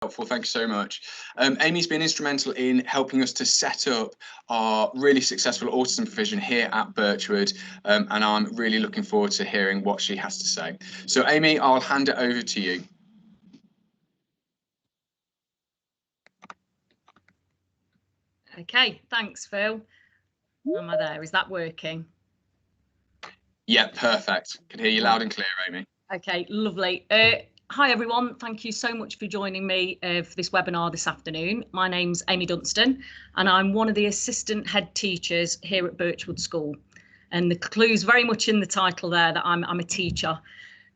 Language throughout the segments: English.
Helpful, thank you so much. Amy's been instrumental in helping us to set up our really successful autism provision here at Birchwood, and I'm really looking forward to hearing what she has to say. So Amy, I'll hand it over to you. Okay, thanks, Phil. Am I there? Is that working? Yeah, perfect. Can hear you loud and clear, Amy. Okay, lovely. Hi everyone, thank you so much for joining me for this webinar this afternoon. My name's Amy Dunstan and I'm one of the assistant head teachers here at Birchwood School. And the clue's very much in the title there that I'm a teacher,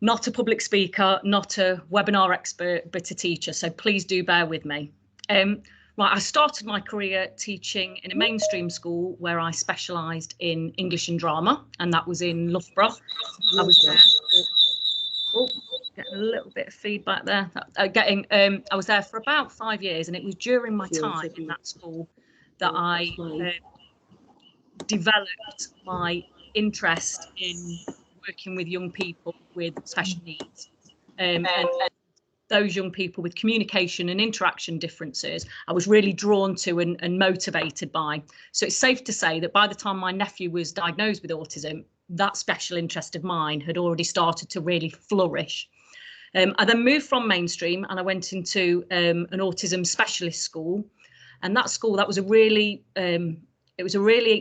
not a public speaker, not a webinar expert, but a teacher. So please do bear with me. Right, I started my career teaching in a mainstream school where I specialised in English and drama, and that was in Loughborough. I was there. Oh, getting a little bit of feedback there. I was there for about 5 years, and it was during my time in that school that I developed my interest in working with young people with special needs. And those young people with communication and interaction differences, I was really drawn to and motivated by. So it's safe to say that by the time my nephew was diagnosed with autism, that special interest of mine had already started to really flourish. I then moved from mainstream and I went into an autism specialist school, and that school, that was a really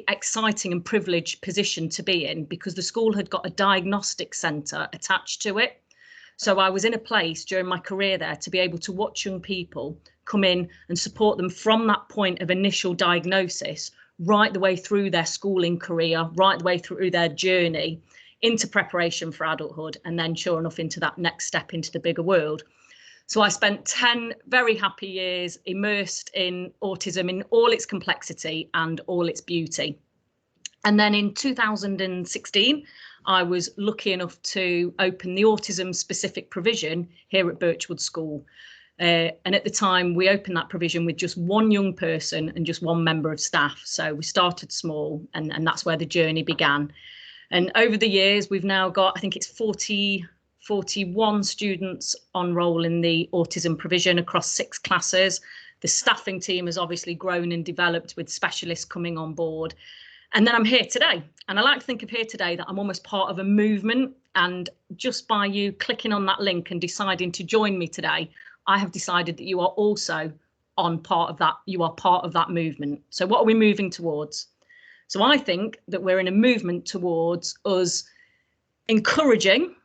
exciting and privileged position to be in, because the school had got a diagnostic centre attached to it. So I was in a place during my career there to be able to watch young people come in and support them from that point of initial diagnosis right the way through their schooling career, right the way through their journey into preparation for adulthood, and then sure enough into that next step into the bigger world. So I spent 10 very happy years immersed in autism in all its complexity and all its beauty. And then in 2016, I was lucky enough to open the autism specific provision here at Birchwood School. And at the time, we opened that provision with just one young person and just one member of staff. So we started small, and that's where the journey began. And over the years, we've now got, I think it's 41 students on roll in the autism provision across 6 classes. The staffing team has obviously grown and developed with specialists coming on board. And then I'm here today. And I like to think of here today that I'm almost part of a movement. And just by you clicking on that link and deciding to join me today, I have decided that you are also part of that movement. So what are we moving towards? So I think that we're in a movement towards us encouraging.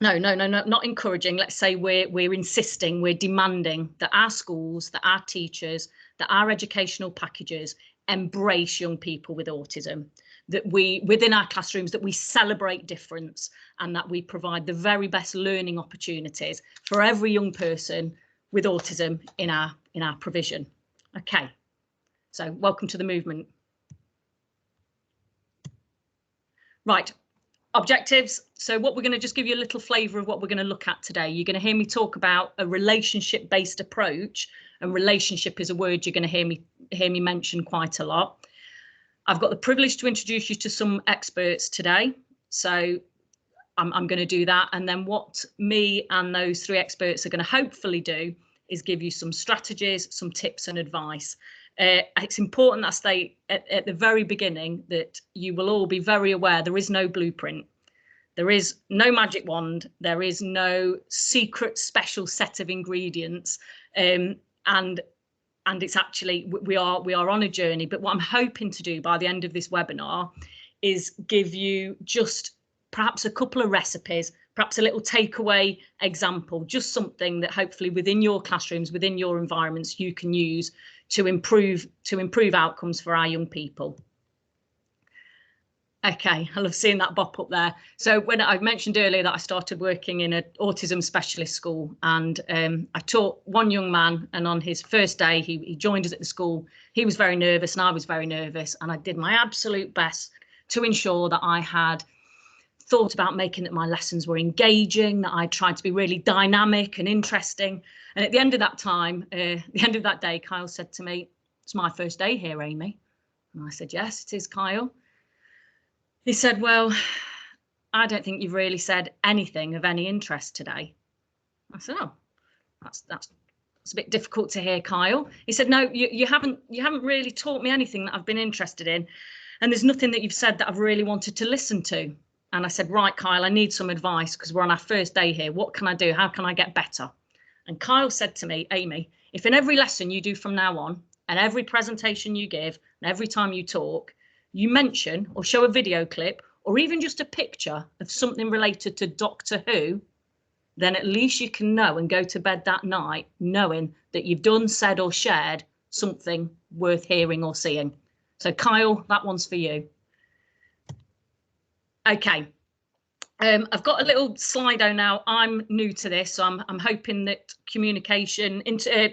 No, not encouraging. Let's say we're insisting, we're demanding that our schools, that our teachers, that our educational packages embrace young people with autism, that we, within our classrooms, that we celebrate difference, and that we provide the very best learning opportunities for every young person with autism in our provision. Okay, so welcome to the movement. Right, objectives. So what we're going to just give you a little flavour of what we're going to look at today. You're going to hear me talk about a relationship-based approach, and relationship is a word you're going to hear me mention quite a lot. I've got the privilege to introduce you to some experts today, so I'm going to do that. And then what me and those 3 experts are going to hopefully do is give you some strategies, some tips and advice. It's important that I state at the very beginning that you will all be very aware there is no blueprint. There is no magic wand. There is no secret special set of ingredients. And it's actually, we are on a journey. But what I'm hoping to do by the end of this webinar is give you just perhaps a couple of recipes, perhaps a little takeaway example, just something that hopefully within your classrooms, within your environments, you can use to improve outcomes for our young people. Okay, I love seeing that bop up there. So when I mentioned earlier that I started working in an autism specialist school, and I taught one young man, and on his first day he joined us at the school. He was very nervous and I was very nervous, and I did my absolute best to ensure that I had thought about making that my lessons were engaging, that I tried to be really dynamic and interesting. And at the end of that time, the end of that day, Kyle said to me, "It's my first day here, Amy." And I said, "Yes, it is, Kyle." He said, "Well, I don't think you've really said anything of any interest today." I said, "Oh, that's It's a bit difficult to hear, Kyle. He said, no, you haven't really taught me anything that I've been interested in. And there's nothing that you've said that I've really wanted to listen to. And I said, right, Kyle, I need some advice because we're on our first day here. What can I do? How can I get better? And Kyle said to me, Amy, if in every lesson you do from now on, and every presentation you give, and every time you talk, you mention or show a video clip or even just a picture of something related to Doctor Who, then at least you can know and go to bed that night knowing that you've done, said or shared something worth hearing or seeing. So Kyle, that one's for you. Okay. I've got a little Slido now. I'm new to this, so I'm hoping that communication into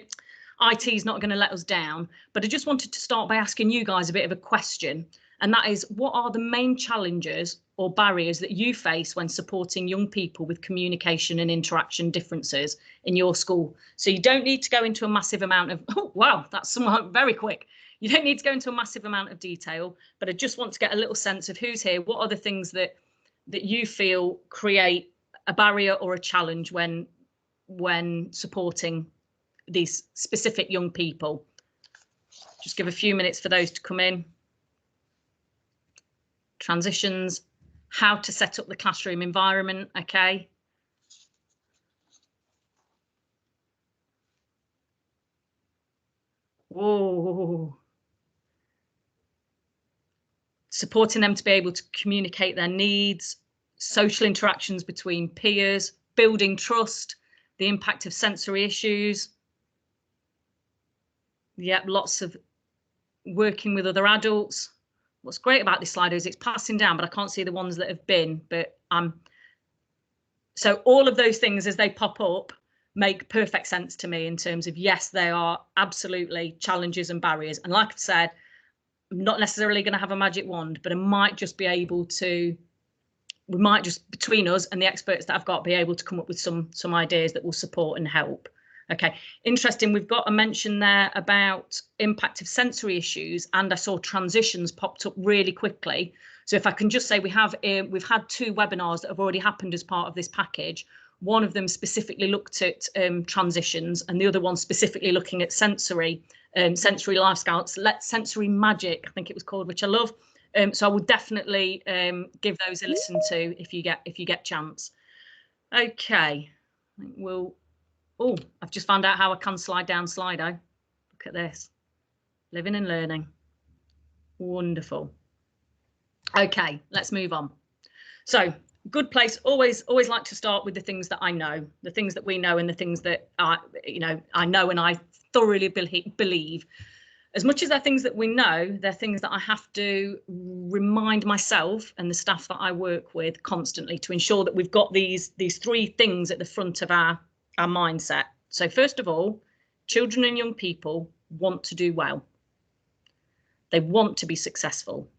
IT is not going to let us down. But I just wanted to start by asking you guys a bit of a question, and that is, what are the main challenges or barriers that you face when supporting young people with communication and interaction differences in your school? So you don't need to go into a massive amount of, oh, wow, that's somewhat very quick. You don't need to go into a massive amount of detail, but I just want to get a little sense of who's here. What are the things that you feel create a barrier or a challenge when supporting these specific young people? Just give a few minutes for those to come in. Transitions, how to set up the classroom environment, okay. Whoa. Supporting them to be able to communicate their needs, social interactions between peers, building trust, the impact of sensory issues. Yep, lots of working with other adults. What's great about this slide is it's passing down, but I can't see the ones that have been. But so all of those things as they pop up make perfect sense to me in terms of, yes, they are absolutely challenges and barriers. And like I've said, I'm not necessarily going to have a magic wand, but I might just be able to, we might just, between us and the experts that I've got, be able to come up with some ideas that will support and help. Okay, interesting. We've got a mention there about impact of sensory issues, and I saw transitions popped up really quickly. So if I can just say, we've had 2 webinars that have already happened as part of this package. One of them specifically looked at transitions, and the other one specifically looking at sensory lifestyles, sensory magic, I think it was called, which I love. So I would definitely give those a listen to if you get chance. Okay, I think we'll. Oh, I've just found out how I can slide down Slido. Look at this. Living and learning. Wonderful. Okay, let's move on. So, good place. Always like to start with the things that I know, the things that we know, and the things that I know and I thoroughly believe. As much as they're things that we know, they're things that I have to remind myself and the staff that I work with constantly to ensure that we've got these 3 things at the front of our mindset. So first of all, children and young people want to do well. They want to be successful.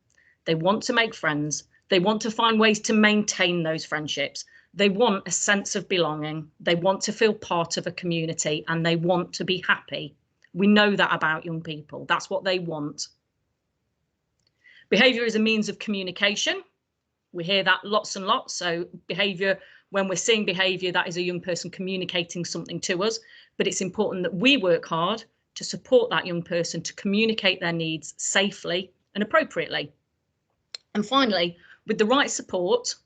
They want to make friends. They want to find ways to maintain those friendships. They want a sense of belonging. They want to feel part of a community, and they want to be happy. We know that about young people. That's what they want. Behaviour is a means of communication. We hear that lots and lots. So behaviour, when we're seeing behaviour, that is a young person communicating something to us. But it's important that we work hard to support that young person to communicate their needs safely and appropriately. And finally, with the right support,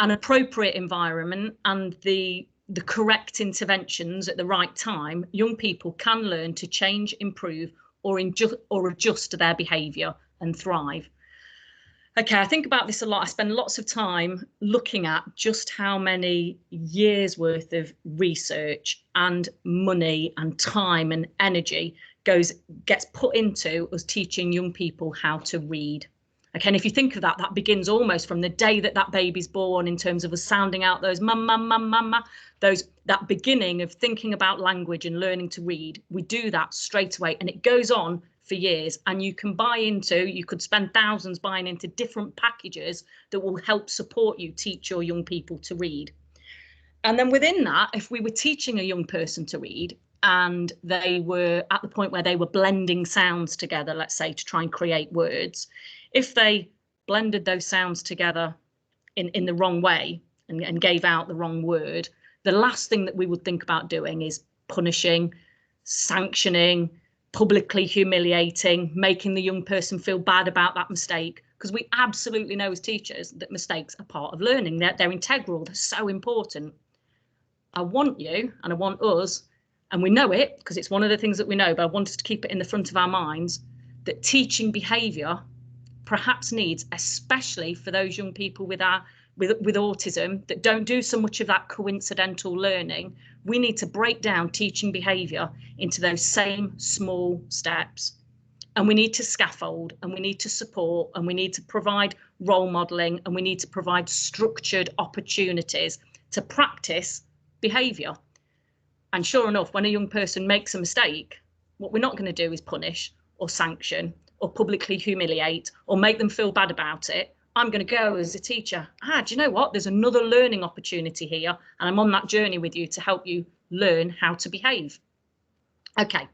an appropriate environment, and the correct interventions at the right time, young people can learn to change, improve, or adjust their behaviour and thrive. Okay, I think about this a lot. I spend lots of time looking at just how many years worth of research and money and time and energy gets put into us teaching young people how to read. Okay, and if you think of that, that begins almost from the day that baby's born, in terms of us sounding out those mama, mama, mama, that beginning of thinking about language and learning to read. We do that straight away, and it goes on for years. And you could spend thousands buying into different packages that will help support you teach your young people to read. And then within that, if we were teaching a young person to read, and they were at the point where they were blending sounds together, let's say, to try and create words, if they blended those sounds together in the wrong way and gave out the wrong word, the last thing that we would think about doing is punishing, sanctioning, publicly humiliating, making the young person feel bad about that mistake, because we absolutely know as teachers that mistakes are part of learning. They're integral, they're so important. I want you, and I want us, and we know it because it's one of the things that we know, but I want us to keep it in the front of our minds, that teaching behaviour perhaps needs, especially for those young people with autism that don't do so much of that coincidental learning, we need to break down teaching behaviour into those same small steps. And we need to scaffold, and we need to support, and we need to provide role modelling, and we need to provide structured opportunities to practice behaviour. And sure enough, when a young person makes a mistake, what we're not going to do is punish or sanction or publicly humiliate or make them feel bad about it. I'm going to go as a teacher, do you know what? There's another learning opportunity here, and I'm on that journey with you to help you learn how to behave. Okay,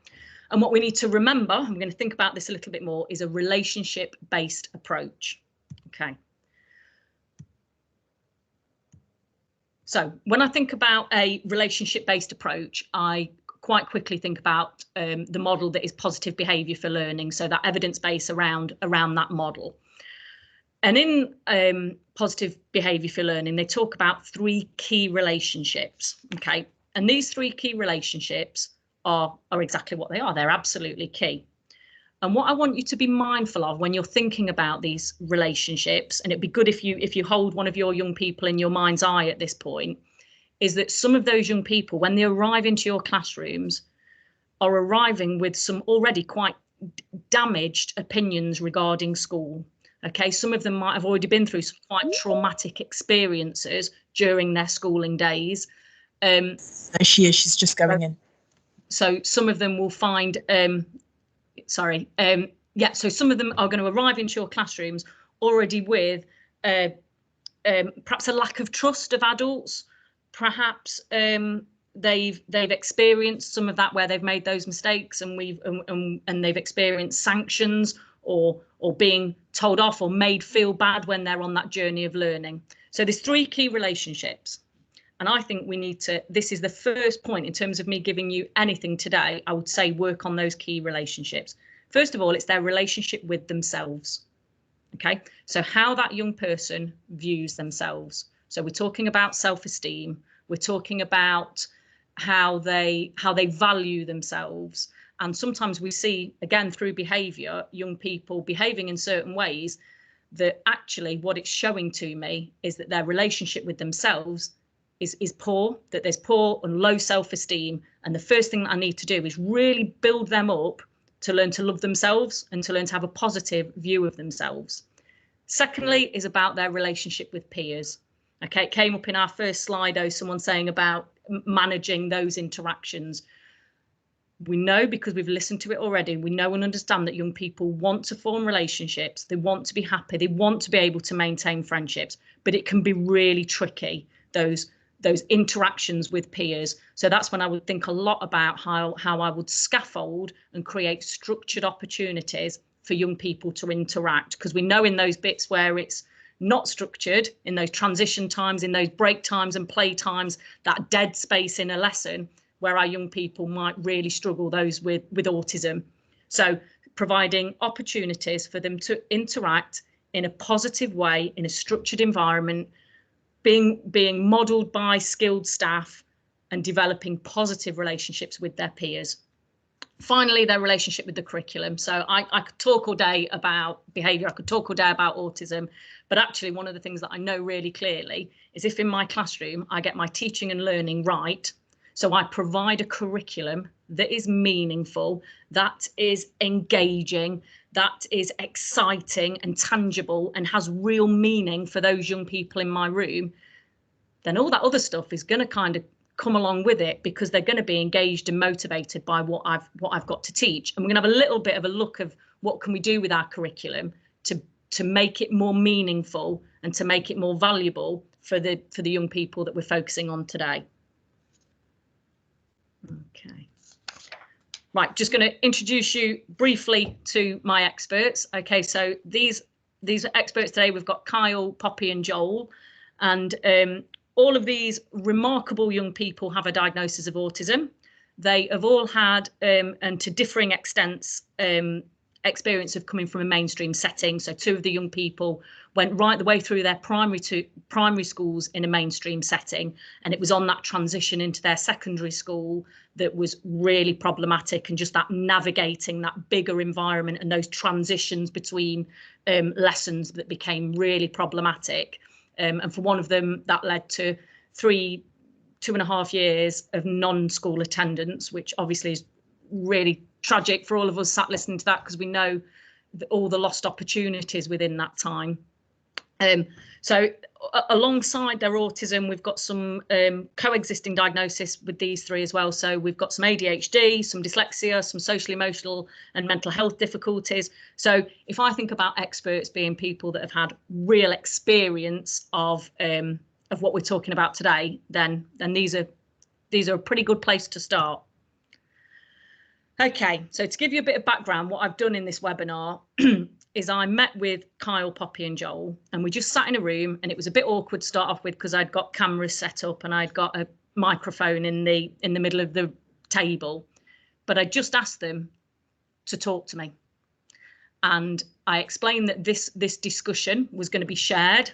and what we need to remember, I'm going to think about this a little bit more, is a relationship-based approach. Okay. So when I think about a relationship-based approach, I quite quickly think about the model that is positive behaviour for learning, so that evidence base around that model. And in positive behaviour for learning, they talk about 3 key relationships, okay? And these 3 key relationships are exactly what they are. They're absolutely key. And what I want you to be mindful of when you're thinking about these relationships, and it'd be good if you hold one of your young people in your mind's eye at this point, is that some of those young people, when they arrive into your classrooms, are arriving with some already quite damaged opinions regarding school. Okay, some of them might have already been through some quite traumatic experiences during their schooling days. She's just going in. So some of them will find, so some of them are going to arrive into your classrooms already with perhaps a lack of trust of adults. Perhaps they've experienced some of that where they've made those mistakes, and they've experienced sanctions or being told off or made feel bad when they're on that journey of learning. So there's 3 key relationships. And I think we need to, this is the first point in terms of me giving you anything today, I would say work on those key relationships. First of all, it's their relationship with themselves. Okay, so how that young person views themselves. So we're talking about self-esteem. We're talking about how they value themselves. And sometimes we see, again, through behaviour, young people behaving in certain ways that actually what it's showing to me is that their relationship with themselves is poor, that there's poor and low self-esteem. And the first thing that I need to do is really build them up to learn to love themselves and to learn to have a positive view of themselves. Secondly is about their relationship with peers. Okay, it came up in our first slide, someone saying about managing those interactions. We know, because we've listened to it already, we know and understand that young people want to form relationships, they want to be happy, they want to be able to maintain friendships, but it can be really tricky, those interactions with peers. So that's when I would think a lot about how I would scaffold and create structured opportunities for young people to interact, because we know in those bits where it's not structured, in those transition times, in those break times and play times, that dead space in a lesson, where our young people might really struggle, those with autism. So providing opportunities for them to interact in a positive way, in a structured environment, being modelled by skilled staff, and developing positive relationships with their peers. Finally, their relationship with the curriculum. So I could talk all day about behaviour, I could talk all day about autism, but actually one of the things that I know really clearly is if in my classroom I get my teaching and learning right, so I provide a curriculum that is meaningful, that is engaging, that is exciting and tangible and has real meaning for those young people in my room, then all that other stuff is going to kind of come along with it, because they're going to be engaged and motivated by what I've got to teach. And we're going to have a little bit of a look of what can we do with our curriculum to make it more meaningful and to make it more valuable for the young people that we're focusing on today. Okay. Right, just going to introduce you briefly to my experts. Okay, so these experts today, we've got Kyle, Poppy and Joel, and all of these remarkable young people have a diagnosis of autism. they have all had, and to differing extents, experience of coming from a mainstream setting. So 2 of the young people went right the way through their primary schools in a mainstream setting, and it was on that transition into their secondary school that was really problematic, and just that navigating that bigger environment and those transitions between lessons that became really problematic. And for one of them, that led to 2.5 years of non-school attendance, which obviously is really tragic for all of us sat listening to that, because we know all the lost opportunities within that time. So alongside their autism, we've got some coexisting diagnosis with these 3 as well. So we've got some ADHD, some dyslexia, some social, emotional and mental health difficulties. So if I think about experts being people that have had real experience of what we're talking about today, then these are a pretty good place to start. Okay, so to give you a bit of background, what I've done in this webinar is I met with Kyle, Poppy and Joel, and we just sat in a room, and it was a bit awkward to start off with because I'd got cameras set up and I'd got a microphone in the middle of the table, but I just asked them to talk to me. And I explained that this discussion was going to be shared,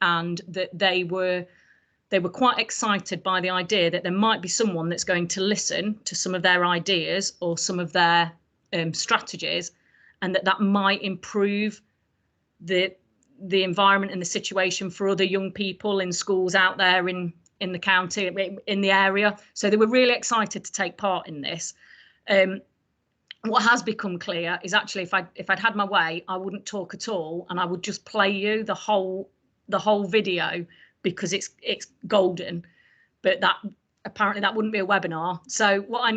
and that they were quite excited by the idea that there might be someone that's going to listen to some of their ideas or some of their strategies, and that might improve the environment and the situation for other young people in schools out there in the county, in the area. So they were really excited to take part in this. What has become clear is actually if I'd had my way, I wouldn't talk at all, and I would just play you the whole video, because it's golden. But that apparently that wouldn't be a webinar. So what I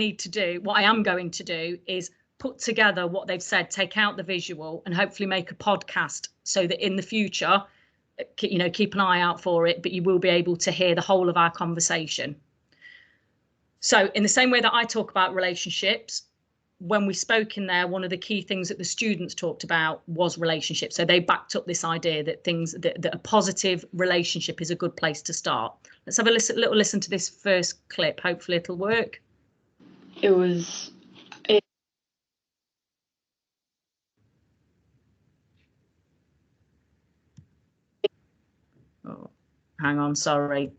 am going to do is put together what they've said, take out the visual, and hopefully make a podcast so that in the future, keep an eye out for it, but you will be able to hear the whole of our conversation. So in the same way that I talk about relationships, when we spoke in there, one of the key things that the students talked about was relationships. So they backed up this idea that that a positive relationship is a good place to start. Let's have a little listen to this first clip. Hopefully it'll work. Oh, hang on, sorry.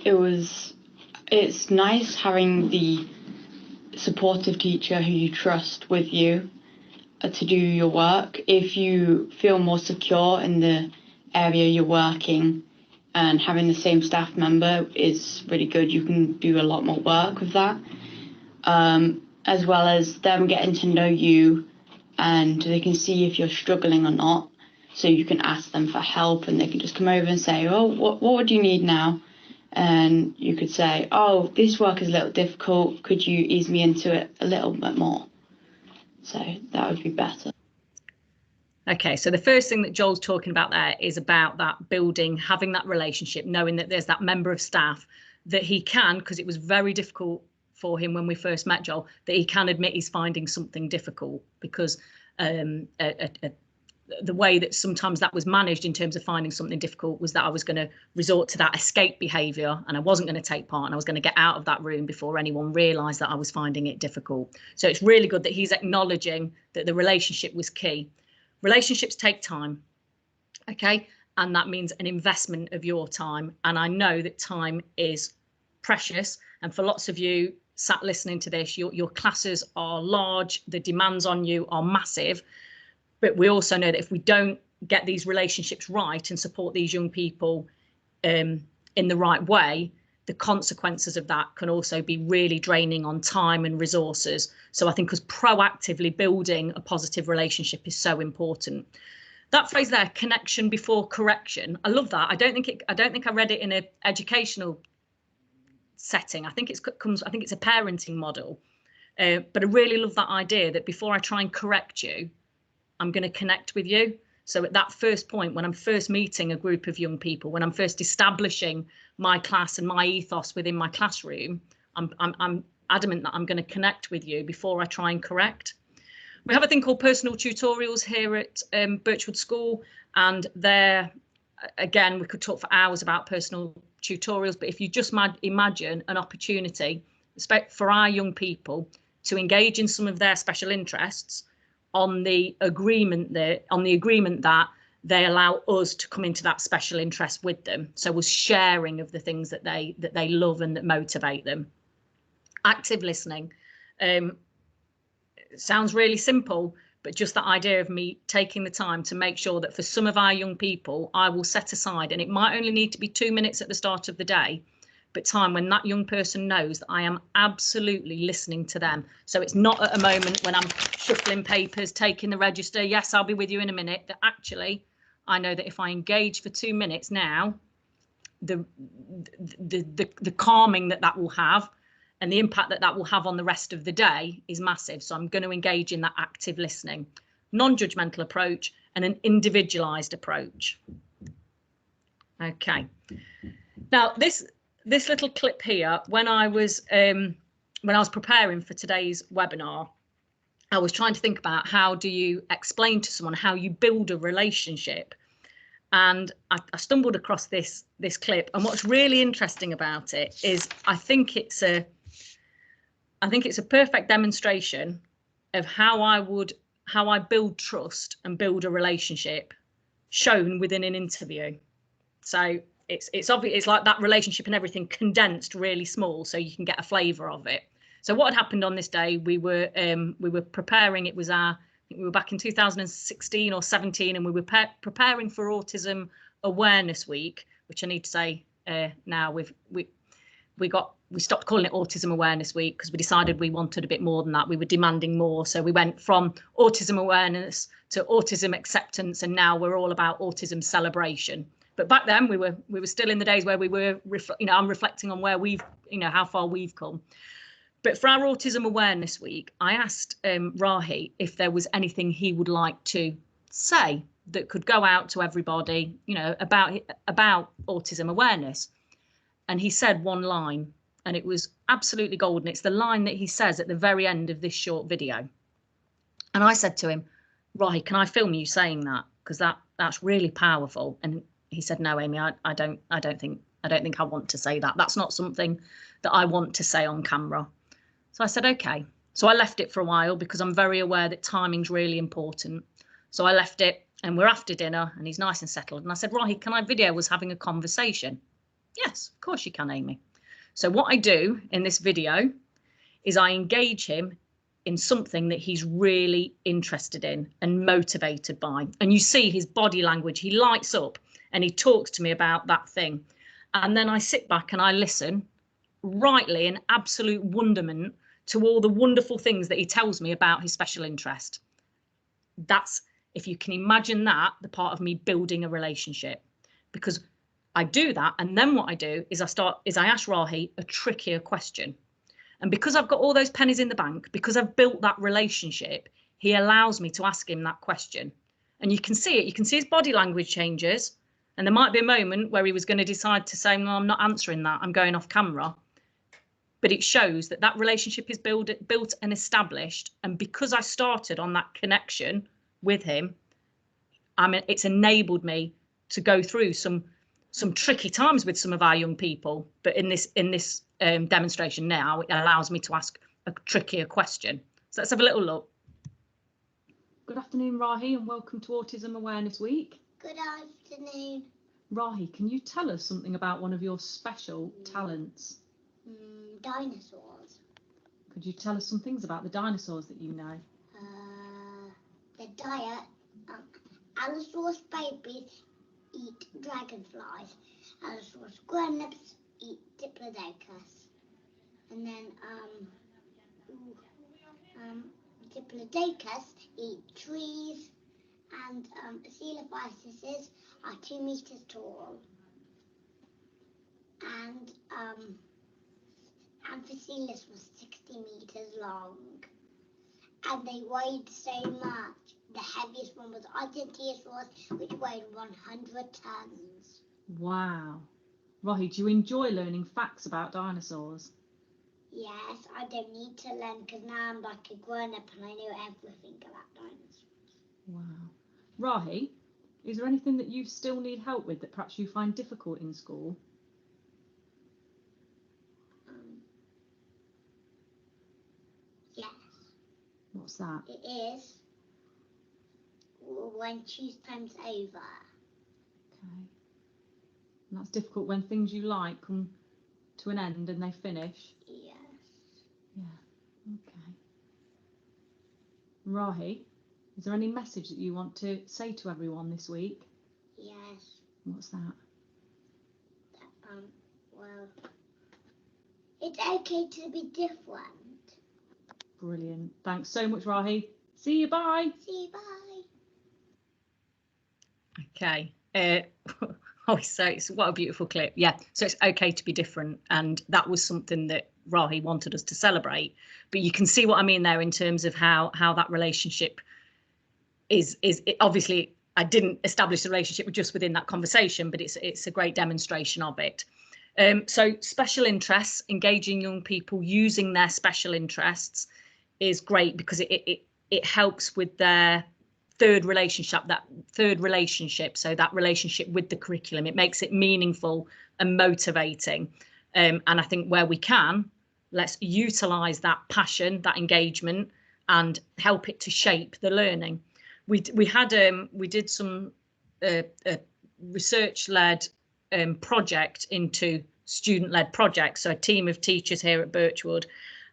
It's nice having the supportive teacher who you trust with you to do your work. If you feel more secure in the area you're working, and having the same staff member is really good, you can do a lot more work with that, as well as them getting to know you, and they can see if you're struggling or not, so you can ask them for help, and they can just come over and say, oh, what would you need now? And you could say, oh, this work is a little difficult, could you ease me into it a little bit more? So that would be better. Okay, so the first thing that Joel's talking about there is about that building, having that relationship, knowing that there's that member of staff that he can, because it was very difficult for him when we first met Joel, that he can admit he's finding something difficult, because the way that sometimes that was managed in terms of finding something difficult was that I was going to resort to that escape behaviour, and I wasn't going to take part, and I was going to get out of that room before anyone realised that I was finding it difficult. So it's really good that he's acknowledging that the relationship was key. Relationships take time, okay, and that means an investment of your time, and I know that time is precious, and for lots of you sat listening to this, your classes are large, the demands on you are massive. But we also know that if we don't get these relationships right and support these young people in the right way, the consequences of that can also be really draining on time and resources. So I think us proactively building a positive relationship is so important. That phrase there, connection before correction, I love that. I don't think I read it in an educational setting. I think it's a parenting model. But I really love that idea that before I try and correct you, I'm going to connect with you. So at that first point, when I'm first meeting a group of young people, when I'm first establishing my class and my ethos within my classroom, I'm adamant that I'm going to connect with you before I try and correct. We have a thing called personal tutorials here at Birchwood School, and there, again, we could talk for hours about personal tutorials, but if you just imagine an opportunity for our young people to engage in some of their special interests on the agreement that they allow us to come into that special interest with them. So we're sharing of the things that they love and that motivate them. Active listening. Sounds really simple, but just that idea of me taking the time to make sure that for some of our young people, I will set aside, and it might only need to be 2 minutes at the start of the day, but time when that young person knows that I am absolutely listening to them. So it's not at a moment when I'm shuffling papers, taking the register, yes, I'll be with you in a minute, that actually I know that if I engage for 2 minutes now, the calming that will have and the impact that will have on the rest of the day is massive. So I'm going to engage in that active listening, non-judgmental approach and an individualized approach. Okay. Now this little clip here, when I was preparing for today's webinar, I was trying to think about how do you explain to someone how you build a relationship. And I stumbled across this clip, and what's really interesting about it is I think it's a perfect demonstration of how I build trust and build a relationship shown within an interview. So it's obvious, it's like that relationship and everything condensed really small, so you can get a flavour of it. So what had happened on this day, we were preparing. It was I think we were back in 2016 or 17, and we were preparing for Autism Awareness Week, which I need to say now we stopped calling it Autism Awareness Week because we decided we wanted a bit more than that. We were demanding more, so we went from autism awareness to autism acceptance, and now we're all about autism celebration. But back then we were still in the days where we were, I'm reflecting on where we've, how far we've come. But for our Autism Awareness Week, I asked Rahi if there was anything he would like to say that could go out to everybody, about autism awareness. And he said one line, and it was absolutely golden. It's the line that he says at the very end of this short video. And I said to him, Rahi, can I film you saying that? Because that's really powerful. And he said, no, Amy, I don't think I want to say that. That's not something that I want to say on camera. So I said, okay. So I left it for a while because I'm very aware that timing's really important. So I left it, and we're after dinner and he's nice and settled. And I said, Rahi, can I video us having a conversation? Yes, of course you can, Amy. So what I do in this video is I engage him in something that he's really interested in and motivated by. And you see his body language, he lights up and he talks to me about that thing. And then I sit back and I listen, rightly in absolute wonderment, to all the wonderful things that he tells me about his special interest. That's, if you can imagine that, the part of me building a relationship, because I do that. And then what I do is I ask Rahi a trickier question. And because I've got all those pennies in the bank, because I've built that relationship, he allows me to ask him that question. And you can see it, you can see his body language changes. And there might be a moment where he was going to decide to say, no, I'm not answering that, I'm going off camera. But it shows that that relationship is built and established. And because I started on that connection with him, it's enabled me to go through some tricky times with some of our young people. But in this demonstration now, it allows me to ask a trickier question. So let's have a little look. Good afternoon, Rahi, and welcome to Autism Awareness Week. Good afternoon. Rahi, can you tell us something about one of your special talents? Dinosaurs. Could you tell us some things about the dinosaurs that you know? The diet. Allosaurus babies eat dragonflies. Allosaurus grown-ups eat diplodocus. And then diplodocus eat trees. And coelophysis are 2 meters tall. And Amphicoelus was 60 meters long, and they weighed so much. The heaviest one was Argentinosaurus, which weighed 100 tons. Wow. Rahi, do you enjoy learning facts about dinosaurs? Yes, I don't need to learn because now I'm like a grown-up and I know everything about dinosaurs. Wow. Rahi, is there anything that you still need help with that perhaps you find difficult in school? What's that? It is when choose time's over. Okay. And that's difficult when things you like come to an end and they finish. Yes. Yeah. Okay. Rahi, is there any message that you want to say to everyone this week? Yes. What's that? Well, it's okay to be different. Brilliant. Thanks so much, Rahi. See you. Bye. See you, bye. Okay. Oh, so it's what a beautiful clip. Yeah. So it's okay to be different, and that was something that Rahi wanted us to celebrate. But you can see what I mean there in terms of how that relationship is obviously I didn't establish the relationship just within that conversation, but it's a great demonstration of it. So special interests, engaging young people using their special interests is great because it helps with their third relationship, so that relationship with the curriculum. It makes it meaningful and motivating. And I think where we can, let's utilise that passion, that engagement, and help it to shape the learning. We did some research-led project into student-led projects. So a team of teachers here at Birchwood,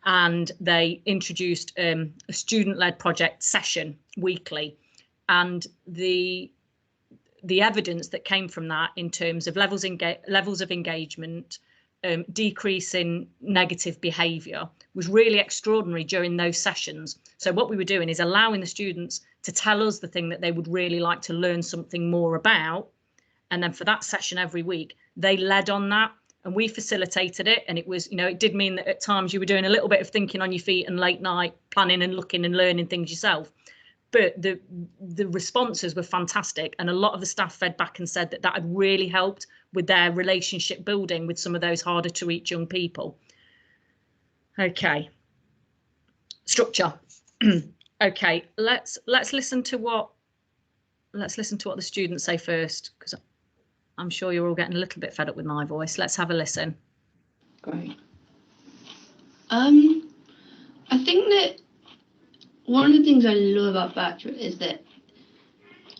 and they introduced a student-led project session weekly, and the evidence that came from that in terms of levels of engagement, decrease in negative behaviour was really extraordinary during those sessions. So what we were doing is allowing the students to tell us the thing that they would really like to learn something more about, and then for that session every week they led on that and we facilitated it. And it was, it did mean that at times you were doing a little bit of thinking on your feet and late night planning and looking and learning things yourself, but the responses were fantastic, and a lot of the staff fed back and said that had really helped with their relationship building with some of those harder to reach young people. Okay, structure. Okay, let's listen to what the students say first, because I'm sure you're all getting a little bit fed up with my voice. Let's have a listen. Great. I think that one of the things I love about Birchwood is that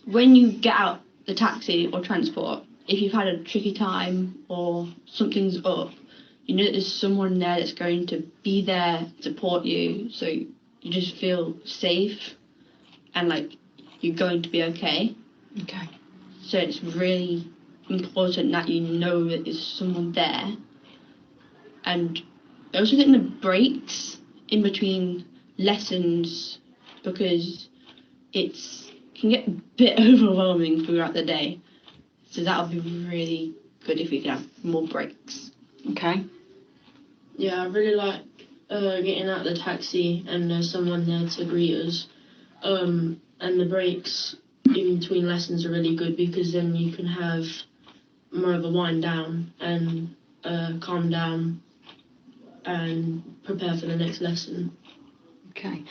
when you get out the taxi or transport, if you've had a tricky time or something's up, you know that there's someone there that's going to be there, support you, so you just feel safe and like you're going to be okay. Okay. So it's really important that you know that there's someone there. And I also think the breaks in between lessons, because it can get a bit overwhelming throughout the day. So that would be really good if we could have more breaks. Okay. Yeah, I really like getting out the taxi and there's someone there to greet us. And the breaks in between lessons are really good because then you can have more of a wind down and calm down and prepare for the next lesson. Okay.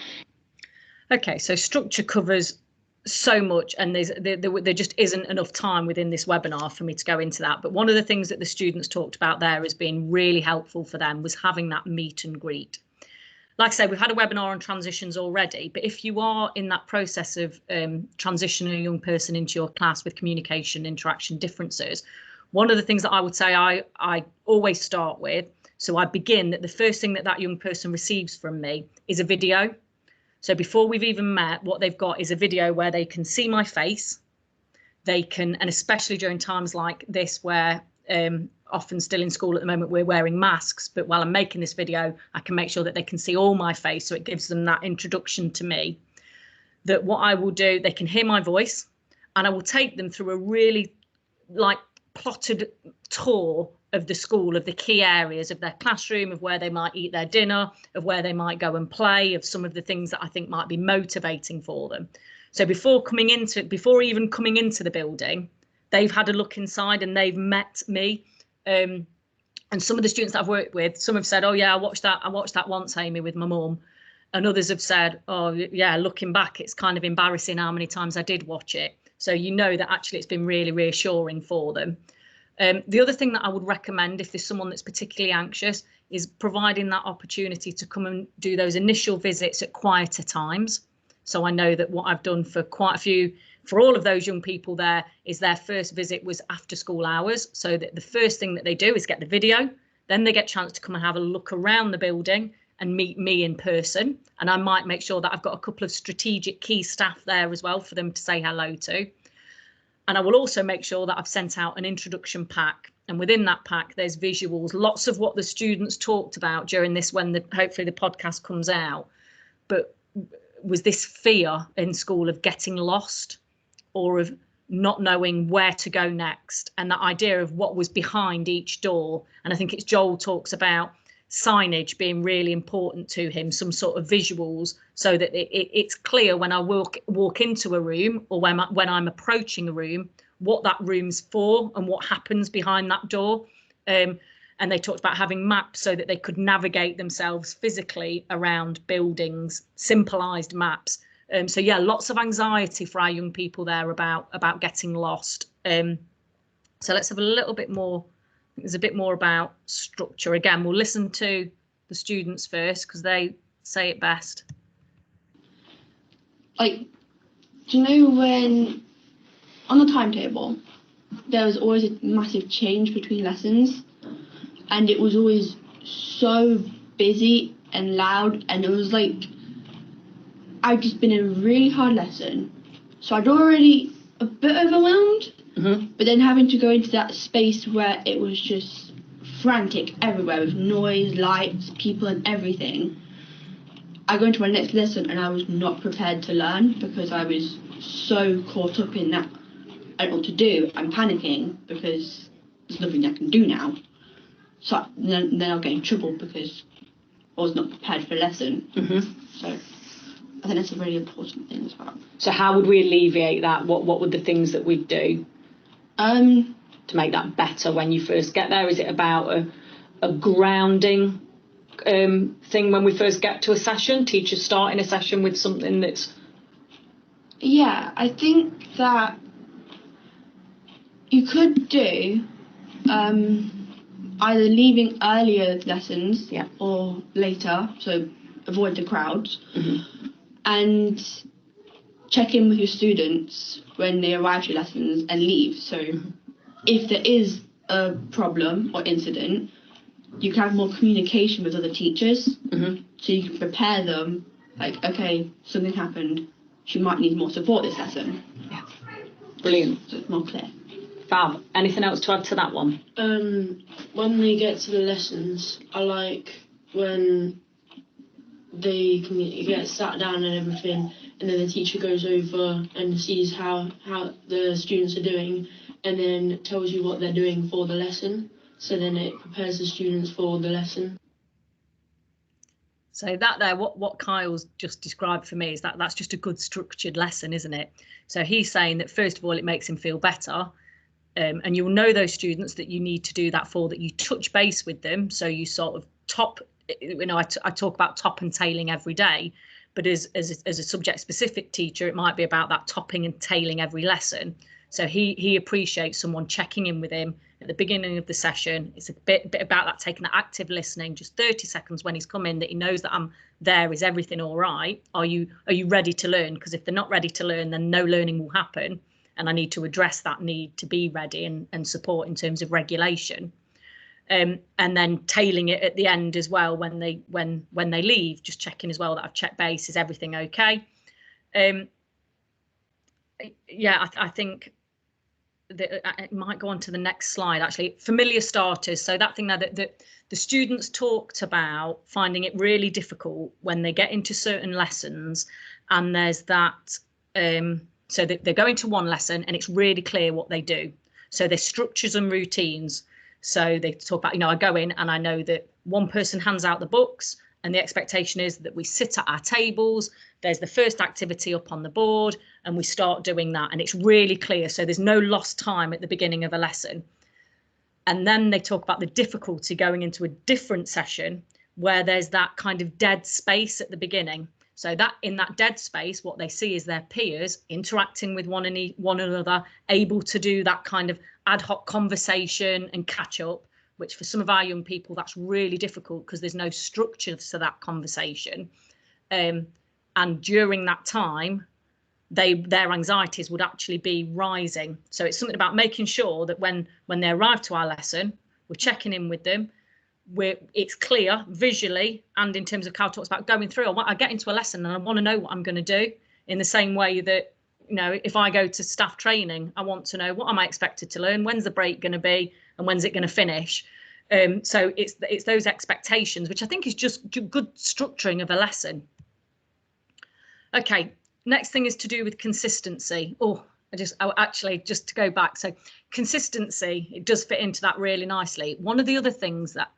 Okay, so structure covers so much, and there just isn't enough time within this webinar for me to go into that. But one of the things that the students talked about there as being really helpful for them was having that meet and greet. Like I say, we've had a webinar on transitions already, but if you are in that process of transitioning a young person into your class with communication, interaction differences, one of the things that I would say I always start with, so I begin that the first thing that young person receives from me is a video. So before we've even met, what they've got is a video where they can see my face. They can, and especially during times like this where often still in school at the moment, we're wearing masks, but while I'm making this video, I can make sure that they can see all my face. So it gives them that introduction to me. That what I will do, they can hear my voice, and I will take them through a really plotted tour of the school, of the key areas of their classroom, of where they might eat their dinner, of where they might go and play, of some of the things that I think might be motivating for them. So before even coming into the building, they've had a look inside and they've met me. And some of the students that I've worked with, some have said, oh yeah, I watched that once, Amy, with my mum. And others have said, oh yeah, looking back, it's kind of embarrassing how many times I did watch it. So you know that actually it's been really reassuring for them. The other thing that I would recommend if there's someone that's particularly anxious is providing that opportunity to come and do those initial visits at quieter times. So I know that what I've done for quite a few, for all of those young people there, is their first visit was after school hours. So that the first thing that they do is get the video, then they get a chance to come and have a look around the building and meet me in person. And I might make sure that I've got a couple of strategic key staff there as well for them to say hello to. And I will also make sure that I've sent out an introduction pack. And within that pack, there's visuals, lots of what the students talked about during this, when hopefully the podcast comes out. But was this fear in school of getting lost or of not knowing where to go next, and that idea of what was behind each door. And I think it's Joel talks about signage being really important to him, some sort of visuals, so that it's clear when I walk into a room, or when I'm approaching a room, what that room's for and what happens behind that door. And they talked about having maps so that they could navigate themselves physically around buildings, simplised maps. So yeah, lots of anxiety for our young people there about getting lost. So let's have a little bit more. There's a bit more about structure. Again, we'll listen to the students first because they say it best. Like, do you know when on the timetable there was always a massive change between lessons, and it was always so busy and loud, and it was like I'd just been in a really hard lesson, so I'd already a bit overwhelmed. But then having to go into that space where it was just frantic everywhere with noise, lights, people and everything, I go into my next lesson and I was not prepared to learn because I was so caught up in that. I don't know what to do. I'm panicking because there's nothing I can do now. So then I'll get in trouble because I was not prepared for a lesson. So I think that's a really important thing as well. So how would we alleviate that? What would the things that we'd do to make that better when you first get there? Is it about a grounding thing when we first get to a session? Teachers starting a session with something that's... Yeah, I think that you could do either leaving earlier lessons or later, so avoid the crowds, and check in with your students when they arrive to lessons and leave. So if there is a problem or incident, you can have more communication with other teachers, so you can prepare them, like, okay, something happened, she might need more support this lesson. Yeah, brilliant. So it's more clear. Fab. Anything else to add to that one? When they get to the lessons, I like when they can get sat down and everything, and then the teacher goes over and sees how the students are doing, and then tells you what they're doing for the lesson. So then it prepares the students for the lesson. So that there, what Kyle's just described for me is that's just a good structured lesson, isn't it? So he's saying that first of all, it makes him feel better. And you'll know those students that you need to do that for, that you touch base with them. So you sort of I talk about top and tailing every day, but as a subject specific teacher, it might be about that topping and tailing every lesson. So he appreciates someone checking in with him at the beginning of the session. It's a bit about that, taking that active listening, just 30 seconds when he's come in, that he knows that I'm there. Is everything all right? Are you ready to learn? Because if they're not ready to learn, then no learning will happen. And I need to address that need to be ready and support in terms of regulation. And then tailing it at the end as well when they leave, just checking as well that I've checked base. Is everything okay? Yeah, I think that it might go on to the next slide, actually. Familiar starters. So that thing now that the students talked about finding it really difficult when they get into certain lessons, and there's that, so that they're going to one lesson and it's really clear what they do. So there's structures and routines. So they talk about, I go in and I know that one person hands out the books, and the expectation is that we sit at our tables. There's the first activity up on the board and we start doing that, and it's really clear. So there's no lost time at the beginning of a lesson. And then they talk about the difficulty going into a different session where there's that kind of dead space at the beginning. So that in that dead space, what they see is their peers interacting with one another, able to do that kind of ad hoc conversation and catch up, which for some of our young people, that's really difficult because there's no structure to that conversation. And during that time, their anxieties would actually be rising. So it's something about making sure that when they arrive to our lesson, we're checking in with them. It's clear visually, and in terms of Cal talks about going through. I get into a lesson and I want to know what I'm going to do, in the same way that, you know, if I go to staff training, I want to know what am I expected to learn, when's the break going to be, and when's it going to finish. So it's those expectations, which I think is just good structuring of a lesson. Okay, next thing is to do with consistency. Actually, just to go back, so consistency, it does fit into that really nicely. One of the other things that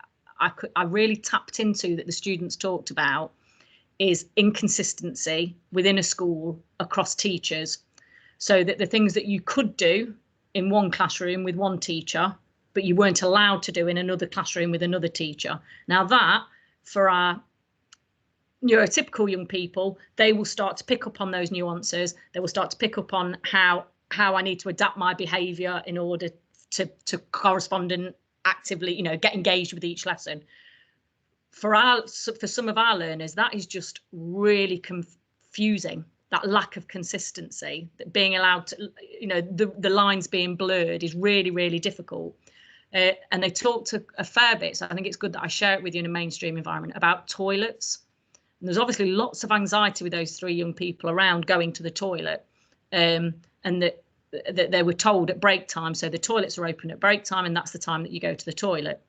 I really tapped into that the students talked about is inconsistency within a school across teachers. So that the things that you could do in one classroom with one teacher, but you weren't allowed to do in another classroom with another teacher. Now that, for our neurotypical young people, they will start to pick up on those nuances. They will start to pick up on how I need to adapt my behaviour in order to correspond and actively, you know, get engaged with each lesson. For some of our learners, that is just really confusing. That lack of consistency, that being allowed to, you know, the lines being blurred is really, really difficult. And they talked a fair bit, so I think it's good that I share it with you in a mainstream environment, about toilets. And there's obviously lots of anxiety with those 3 young people around going to the toilet, and that they were told at break time, so the toilets are open at break time and that's the time that you go to the toilet.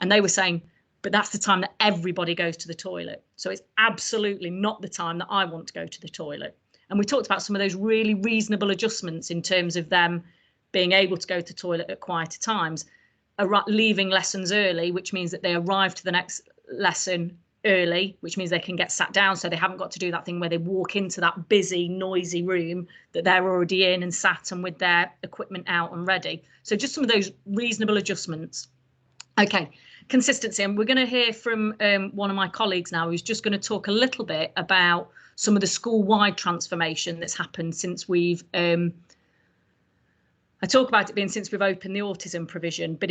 And they were saying, but that's the time that everybody goes to the toilet. So it's absolutely not the time that I want to go to the toilet. And we talked about some of those really reasonable adjustments in terms of them being able to go to the toilet at quieter times, leaving lessons early, which means that they arrive to the next lesson early, which means they can get sat down, so they haven't got to do that thing where they walk into that busy, noisy room that they're already in and sat and with their equipment out and ready. So just some of those reasonable adjustments. Okay, consistency. And we're going to hear from one of my colleagues now, who's just going to talk a little bit about some of the school-wide transformation that's happened since we've I talk about it being since we've opened the autism provision, but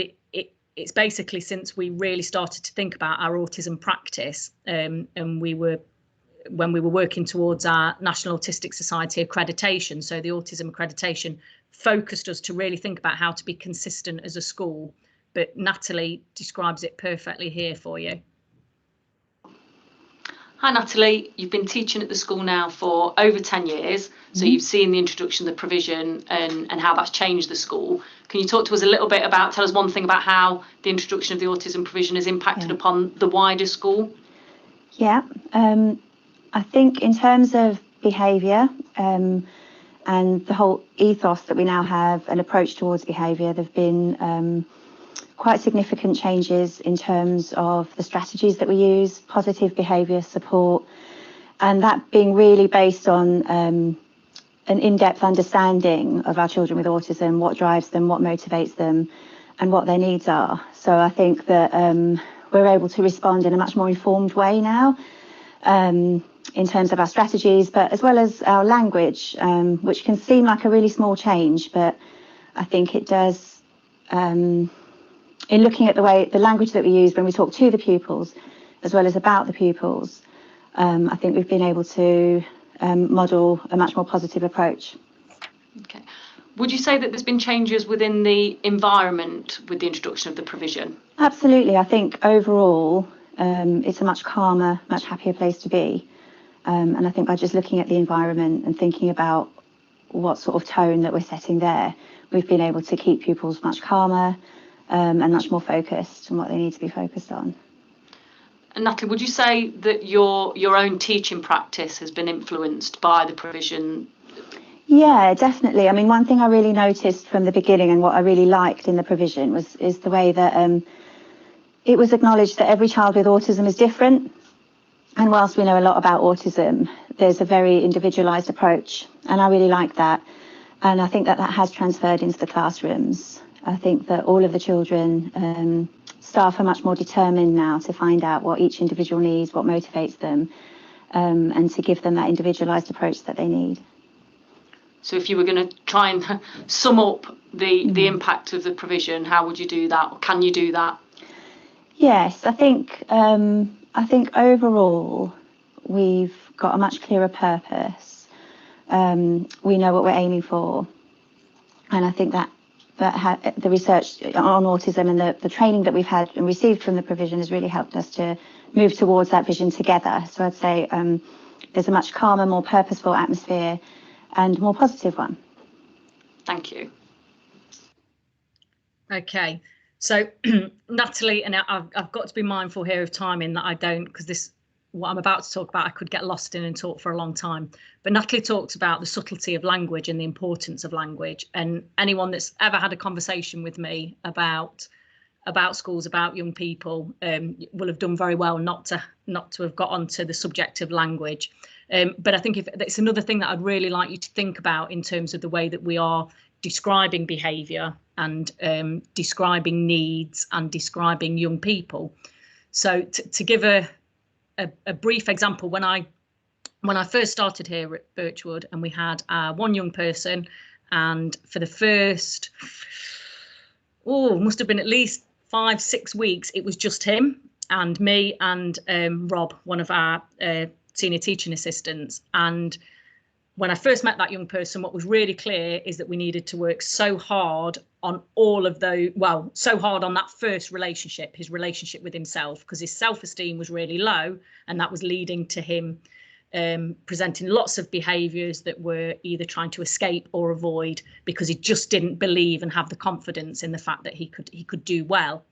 it's basically since we really started to think about our autism practice, and when we were working towards our National Autistic Society accreditation. So the autism accreditation focused us to really think about how to be consistent as a school. But Natalie describes it perfectly here for you. Hi Natalie, you've been teaching at the school now for over 10 years, so you've seen the introduction of the provision and how that's changed the school. Can you talk to us a little bit about, tell us one thing about how the introduction of the autism provision has impacted upon the wider school? Yeah, I think in terms of behaviour and the whole ethos that we now have, an approach towards behaviour, there have been quite significant changes in terms of the strategies that we use, positive behaviour support, and that being really based on an in-depth understanding of our children with autism, what drives them, what motivates them, and what their needs are. So I think that we're able to respond in a much more informed way now in terms of our strategies, but as well as our language, which can seem like a really small change, but I think it does. In looking at the language that we use when we talk to the pupils, as well as about the pupils, I think we've been able to model a much more positive approach. Okay. Would you say that there's been changes within the environment with the introduction of the provision? Absolutely. I think overall it's a much calmer, much happier place to be. And I think by just looking at the environment and thinking about what sort of tone that we're setting there, we've been able to keep pupils much calmer, and much more focused on what they need to be focused on. And Natalie, would you say that your own teaching practice has been influenced by the provision? Yeah, definitely. I mean, one thing I really noticed from the beginning and what I really liked in the provision is the way that it was acknowledged that every child with autism is different. And whilst we know a lot about autism, there's a very individualised approach, and I really like that. And I think that has transferred into the classrooms. I think that all of the children, staff are much more determined now to find out what each individual needs, what motivates them, and to give them that individualised approach that they need. So if you were going to try and sum up the impact of the provision, how would you do that, or can you do that? Yes, I think overall we've got a much clearer purpose. We know what we're aiming for, and I think that the research on autism and the training that we've had and received from the provision has really helped us to move towards that vision together. So I'd say there's a much calmer, more purposeful atmosphere and more positive one. Thank you. Okay, so Natalie, and I've got to be mindful here of timing that I don't, because what I'm about to talk about I could get lost in and talk for a long time. But Natalie talked about the subtlety of language and the importance of language, and anyone that's ever had a conversation with me about schools, about young people, will have done very well not to have got onto the subject of language. But I think if it's another thing that I'd really like you to think about in terms of the way that we are describing behaviour and describing needs and describing young people. So to give a brief example, when I first started here at Birchwood, and we had one young person, and for the first must have been at least 5-6 weeks, it was just him and me and Rob, one of our senior teaching assistants. And when I first met that young person, what was really clear is that we needed to work so hard on all of those, so hard on that first relationship, his relationship with himself, because his self-esteem was really low, and that was leading to him presenting lots of behaviours that were either trying to escape or avoid, because he just didn't believe and have the confidence in the fact that he could do well.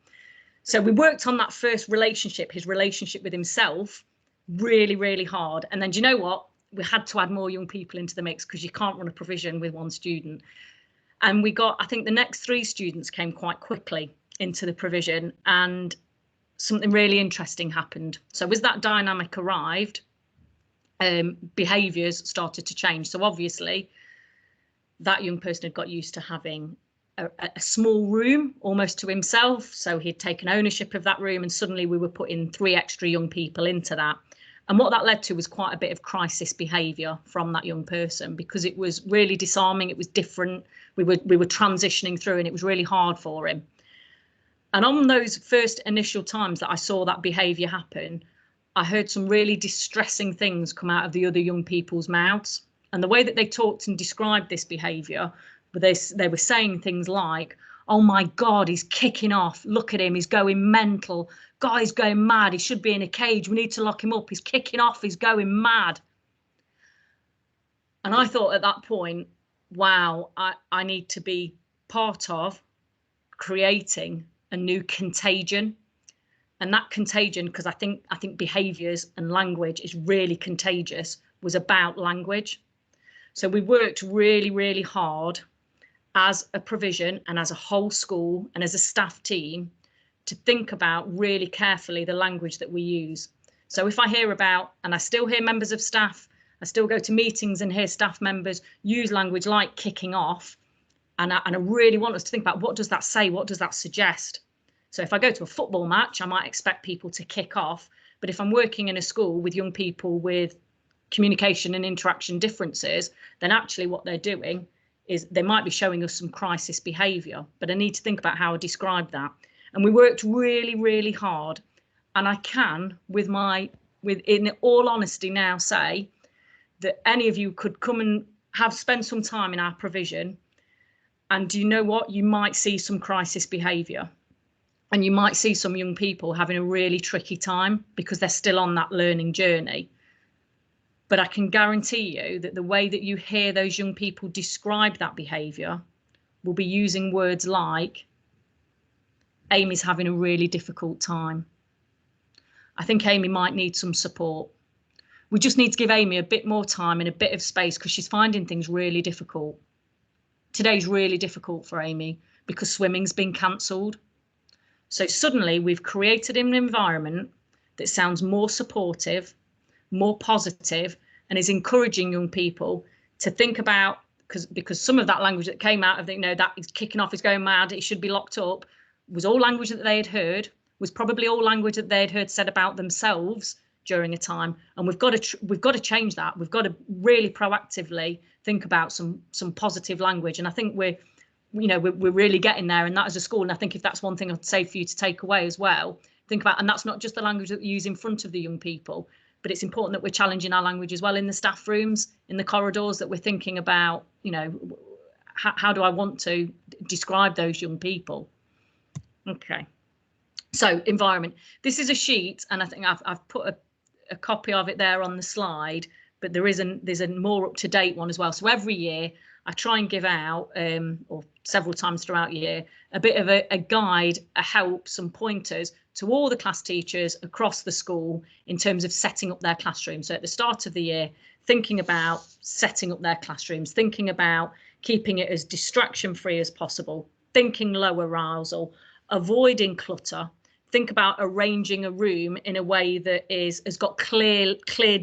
So we worked on that first relationship, his relationship with himself, really, really hard. And then, do you know what? We had to add more young people into the mix, because you can't run a provision with one student. And we got, I think the next 3 students came quite quickly into the provision, and something really interesting happened. So as that dynamic arrived, behaviours started to change. So obviously that young person had got used to having a small room almost to himself. So he'd taken ownership of that room, and suddenly we were putting 3 extra young people into that. And what that led to was quite a bit of crisis behaviour from that young person, because it was really disarming. It was different. We were transitioning through, and it was really hard for him. And on those first initial times that I saw that behaviour happen, I heard some really distressing things come out of the other young people's mouths. And the way that they talked and described this behaviour, they were saying things like, "Oh my God, he's kicking off. Look at him, he's going mental. God, he's going mad. He should be in a cage. We need to lock him up. He's kicking off. He's going mad." And I thought at that point, wow, I need to be part of creating a new contagion. And that contagion, because I think behaviours and language is really contagious, was about language. So we worked really, really hard as a provision and as a whole school and as a staff team to think about really carefully the language that we use. So if I hear about, and I still hear members of staff, I still go to meetings and hear staff members use language like kicking off, and I really want us to think about, what does that say? What does that suggest? So if I go to a football match, I might expect people to kick off. But if I'm working in a school with young people with communication and interaction differences, then actually what they're doing is they might be showing us some crisis behaviour. But I need to think about how I describe that. And we worked really, really hard. And I can, in all honesty now, say that any of you could come and spend some time in our provision. And do you know what? You might see some crisis behaviour. And you might see some young people having a really tricky time because they're still on that learning journey. But I can guarantee you that the way that you hear those young people describe that behaviour will be using words like, "Amy's having a really difficult time. I think Amy might need some support. We just need to give Amy a bit more time and a bit of space because she's finding things really difficult. Today's really difficult for Amy because swimming's been cancelled." So suddenly we've created an environment that sounds more supportive, more positive, and is encouraging young people to think about, because some of that language that came out of that he's kicking off, he's going mad, he should be locked up, was all language that they had heard, was probably all language that they had heard said about themselves during a time, and we've got to change that. We've got to really proactively think about some positive language, and I think we're really getting there, and that as a school. And I think if that's one thing I'd say for you to take away as well, think about, and that's not just the language that we use in front of the young people, but it's important that we're challenging our language as well in the staff rooms, in the corridors, that we're thinking about, how do I want to describe those young people? Okay. So environment. This is a sheet, and I think I've put a copy of it there on the slide, but there's a more up-to-date one as well. So every year I try and give out, or several times throughout the year, a bit of a guide, a help, some pointers to all the class teachers across the school in terms of setting up their classrooms. So at the start of the year, thinking about setting up their classrooms, thinking about keeping it as distraction-free as possible, thinking low arousal, avoiding clutter. Think about arranging a room in a way that has got clear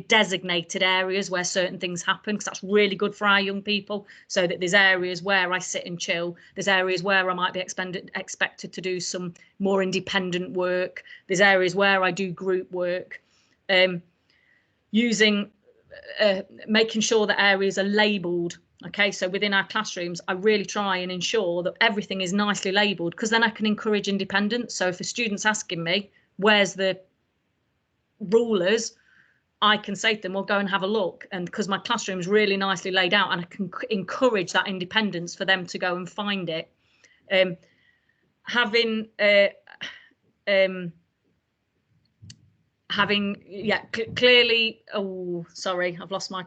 designated areas where certain things happen, because that's really good for our young people. So that there's areas where I sit and chill, there's areas where I might be expected to do some more independent work, there's areas where I do group work. Making sure that areas are labelled. Okay, so within our classrooms, I really try and ensure that everything is nicely labelled, because then I can encourage independence. So if a student's asking me, where's the rulers, I can say to them, well, go and have a look. And because my classroom's really nicely laid out, and I can encourage that independence for them to go and find it. Clearly, oh, sorry, I've lost my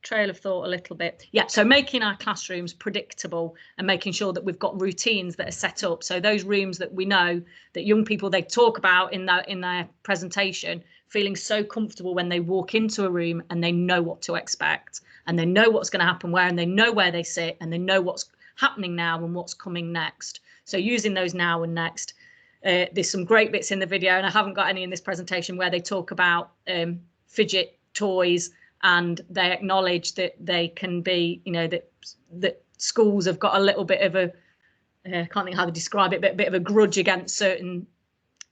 trail of thought a little bit. Yeah, so making our classrooms predictable and making sure that we've got routines that are set up. So those rooms that we know that young people, they talk about in their presentation, feeling so comfortable when they walk into a room and they know what to expect, and they know what's going to happen where, and they know where they sit, and they know what's happening now and what's coming next. So using those now and next. There's some great bits in the video, and I haven't got any in this presentation, where they talk about fidget toys, and they acknowledge that they can be, that schools have got a little bit of a, I can't think how to describe it, but a bit of a grudge against certain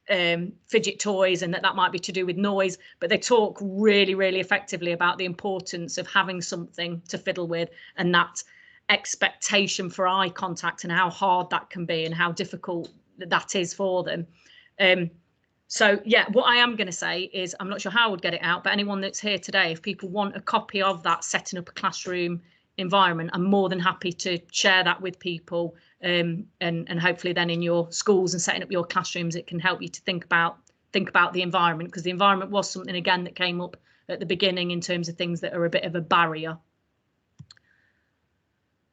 fidget toys, and that might be to do with noise. But they talk really, really effectively about the importance of having something to fiddle with, and that expectation for eye contact, and how hard that can be, and how difficult that is for them. So yeah, what I am going to say is, I'm not sure how I would get it out, but anyone that's here today, if people want a copy of that setting up a classroom environment, I'm more than happy to share that with people, and hopefully then in your schools and setting up your classrooms, it can help you to think about the environment, because the environment was something, again, that came up at the beginning in terms of things that are a bit of a barrier.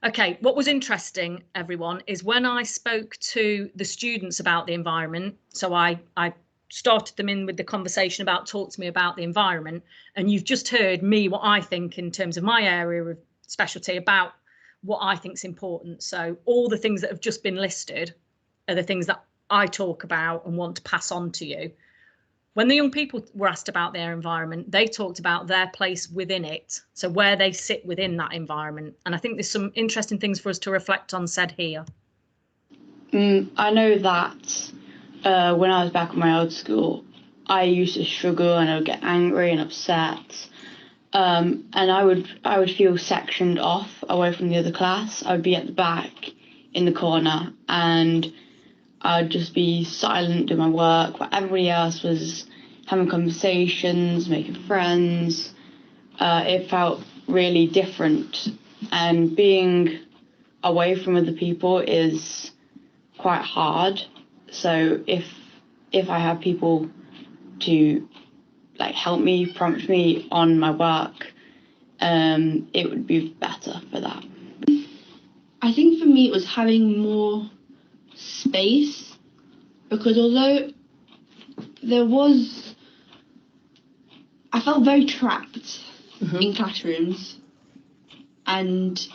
Okay, what was interesting, everyone, is when I spoke to the students about the environment, so I started them in with the conversation about, talk to me about the environment, and you've just heard me, what I think in terms of my area of specialty, about what I think is important. So all the things that have just been listed are the things that I talk about and want to pass on to you. When the young people were asked about their environment, they talked about their place within it, so where they sit within that environment. And I think there's some interesting things for us to reflect on said here. I know that when I was back at my old school, I used to struggle, and I would get angry and upset, and I would feel sectioned off away from the other class. I would be at the back in the corner, and I'd just be silent, doing my work, while everybody else was having conversations, making friends. It felt really different, and being away from other people is quite hard. So if I have people to help me, prompt me on my work, it would be better for that. I think for me it was having more space, because although I felt very trapped in classrooms, and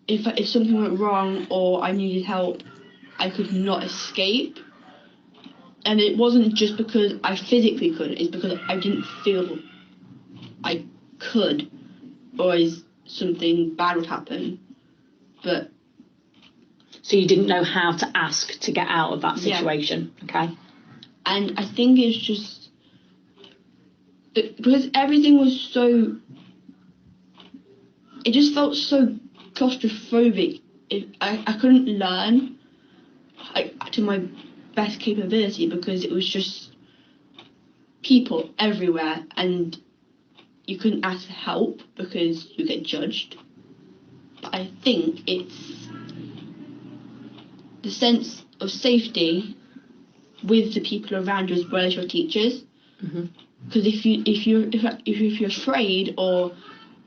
if something went wrong or I needed help, I could not escape. And it wasn't just because I physically couldn't, it's because I didn't feel I could, or something bad would happen. But so you didn't know how to ask to get out of that situation. Yeah. Okay. And I think it's just because everything was so, it just felt so claustrophobic. I couldn't learn to my best capability because it was just people everywhere, and you couldn't ask for help because you get judged. But I think it's the sense of safety with the people around you as well as your teachers. Because if you're afraid or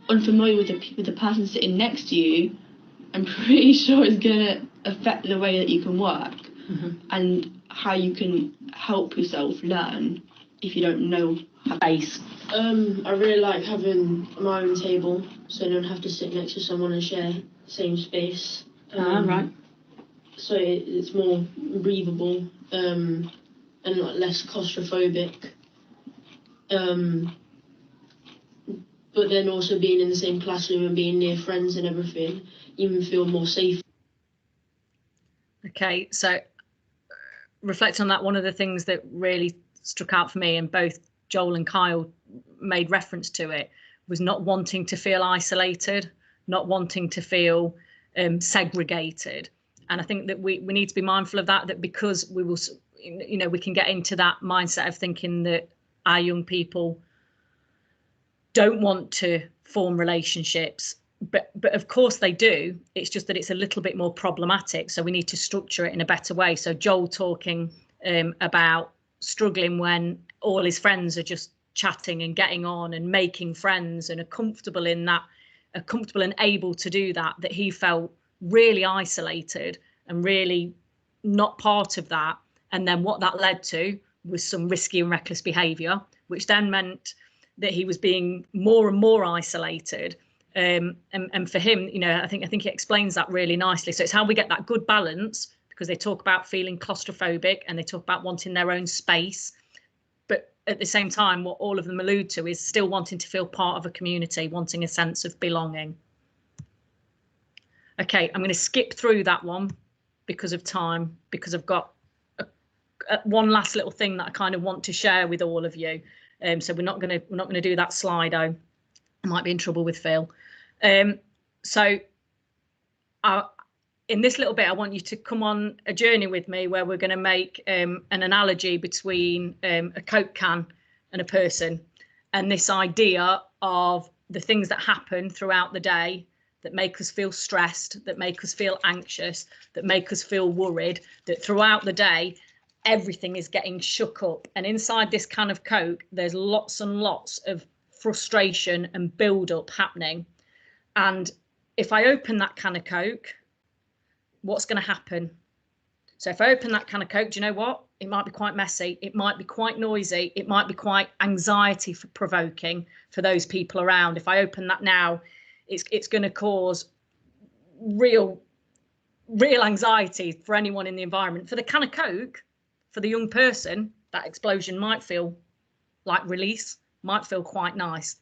unfamiliar with the person sitting next to you, I'm pretty sure it's gonna affect the way that you can work and how you can help yourself learn if you don't know how to base. I really like having my own table, so I don't have to sit next to someone and share the same space. Right. So it's more breathable and like less claustrophobic. But then also being in the same classroom and being near friends and everything, you even feel more safe. Okay, so reflect on that. One of the things that really struck out for me, and both Joel and Kyle made reference to it, was not wanting to feel isolated, not wanting to feel segregated. And I think that we need to be mindful of that because we will, we can get into that mindset of thinking that our young people don't want to form relationships, but of course they do. It's just that it's a little bit more problematic, so we need to structure it in a better way. So Joel talking about struggling when all his friends are just chatting and getting on and making friends and are comfortable in that, are comfortable and able to do that he felt really isolated and really not part of that. And then what that led to was some risky and reckless behaviour, which then meant that he was being more and more isolated. And for him, I think he explains that really nicely. So it's how we get that good balance, because they talk about feeling claustrophobic and they talk about wanting their own space. But at the same time, what all of them allude to is still wanting to feel part of a community, wanting a sense of belonging. Okay, I'm going to skip through that one because of time, because I've got one last little thing that I kind of want to share with all of you. So we're not going to do that Slido. I might be in trouble with Phil. So in this little bit, I want you to come on a journey with me where we're going to make an analogy between a Coke can and a person, and this idea of the things that happen throughout the day that make us feel stressed, that make us feel anxious, that make us feel worried, that throughout the day, everything is getting shook up. And inside this can of Coke, there's lots and lots of frustration and build up happening. And if I open that can of Coke, what's going to happen? So if I open that can of Coke, do you know what? It might be quite messy. It might be quite noisy. It might be quite anxiety provoking for those people around. If I open that now, it's going to cause real anxiety for anyone in the environment. For the can of Coke, for the young person, that explosion might feel like release, might feel quite nice.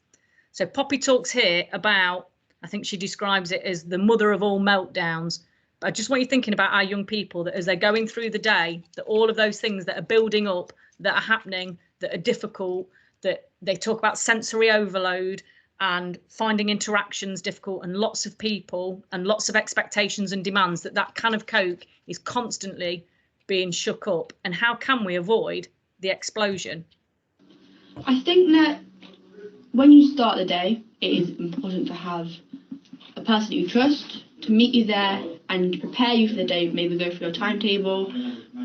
So Poppy talks here about, I think she describes it as the mother of all meltdowns. But I just want you thinking about our young people, that as they're going through the day, that all of those things that are building up, that are happening, that are difficult, that they talk about sensory overload and finding interactions difficult and lots of people and lots of expectations and demands, that can of Coke is constantly being shook up. And how can we avoid the explosion? I think that when you start the day, it is important to have a person you trust to meet you there and prepare you for the day. Maybe go through your timetable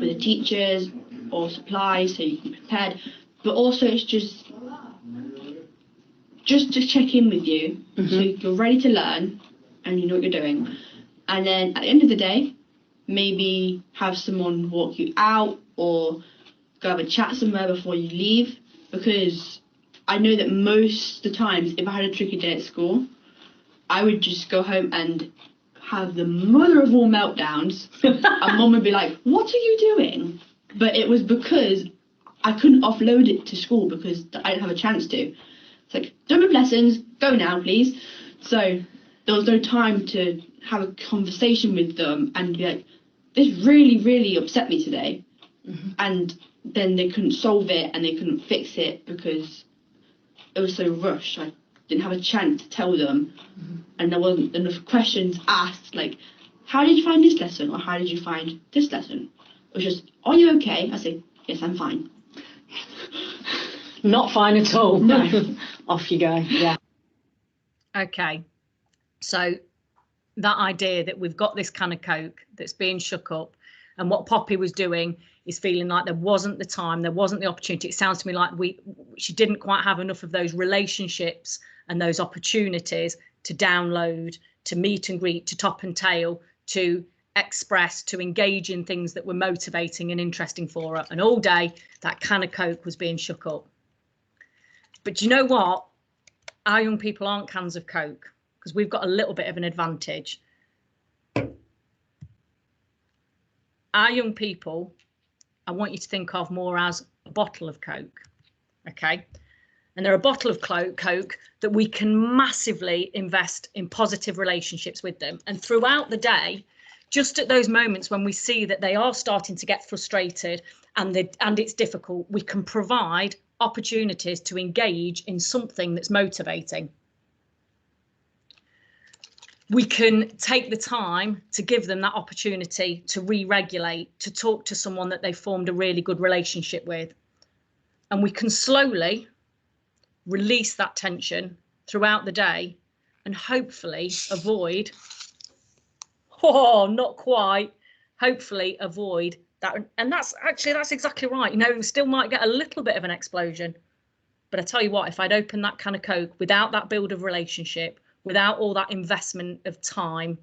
with the teachers or supplies so you can be prepared. But also it's just to check in with you, so you're ready to learn and you know what you're doing. And then at the end of the day, maybe have someone walk you out or go have a chat somewhere before you leave, because I know that most of the times if I had a tricky day at school, I would just go home and have the mother of all meltdowns and Mum would be like, what are you doing? But it was because I couldn't offload it to school because I didn't have a chance to. It's like, done with lessons, go now please. So there was no time to have a conversation with them and be like, this really upset me today. And then they couldn't solve it and they couldn't fix it because it was so rushed. I didn't have a chance to tell them, and there wasn't enough questions asked, like, how did you find this lesson, or how did you find this lesson? It was just, are you okay? I say, yes, I'm fine. Not fine at all. No. Off you go. Yeah. Okay, so that idea that we've got this can of Coke that's being shook up, and what Poppy was doing is feeling like there wasn't the time, there wasn't the opportunity. It sounds to me like she didn't quite have enough of those relationships and those opportunities to download, to meet and greet, to top and tail, to express, to engage in things that were motivating and interesting for her. And all day that can of Coke was being shook up. But you know what? Our young people aren't cans of Coke, because we've got a little bit of an advantage. Our young people, I want you to think of more as a bottle of Coke, okay? And they're a bottle of Coke that we can massively invest in positive relationships with them. And throughout the day, just at those moments when we see that they are starting to get frustrated and it's difficult, we can provide opportunities to engage in something that's motivating. We can take the time to give them that opportunity to re-regulate, to talk to someone that they formed a really good relationship with. And we can slowly release that tension throughout the day and hopefully avoid, not quite, hopefully avoid that. And that's exactly right. You know, we still might get a little bit of an explosion. But I tell you what, if I'd opened that can of Coke without that build of relationship, without all that investment of time,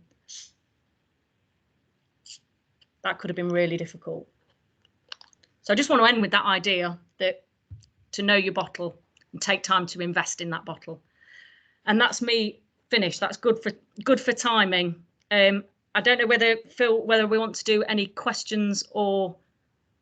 that could have been really difficult. So I just want to end with that idea that to know your bottle and take time to invest in that bottle. And that's me finished. That's good for timing. I don't know whether we want to do any questions or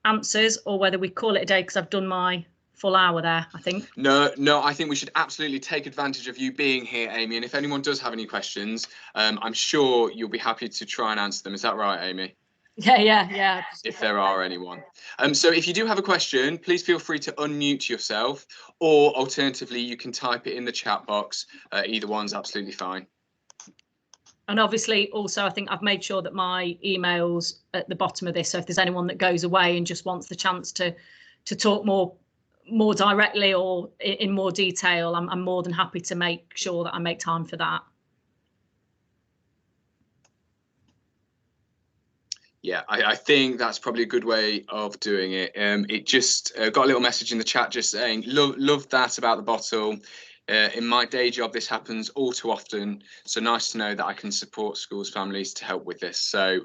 answers, or whether we call it a day, because I've done my full hour there, I think. No, I think we should absolutely take advantage of you being here, Amy. And if anyone does have any questions, I'm sure you'll be happy to try and answer them. Is that right, Amy? Yeah. If there are anyone. So if you do have a question, please feel free to unmute yourself, or alternatively, you can type it in the chat box. Either one's absolutely fine. And obviously, also, I think I've made sure that my email's at the bottom of this. So if there's anyone that goes away and just wants the chance to talk more directly or in more detail, I'm more than happy to make sure that I make time for that. Yeah, I think that's probably a good way of doing it. It just got a little message in the chat just saying, love that about the bottle. In my day job, this happens all too often. So nice to know that I can support schools, families to help with this. So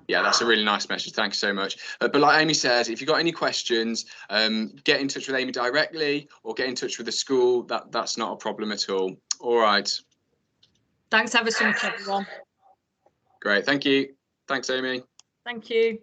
yeah, that's a really nice message. Thank you so much. But like Amy says, if you've got any questions, get in touch with Amy directly or get in touch with the school. That's not a problem at all. All right. Thanks ever so much, everyone. Great. Thank you. Thanks, Amy. Thank you.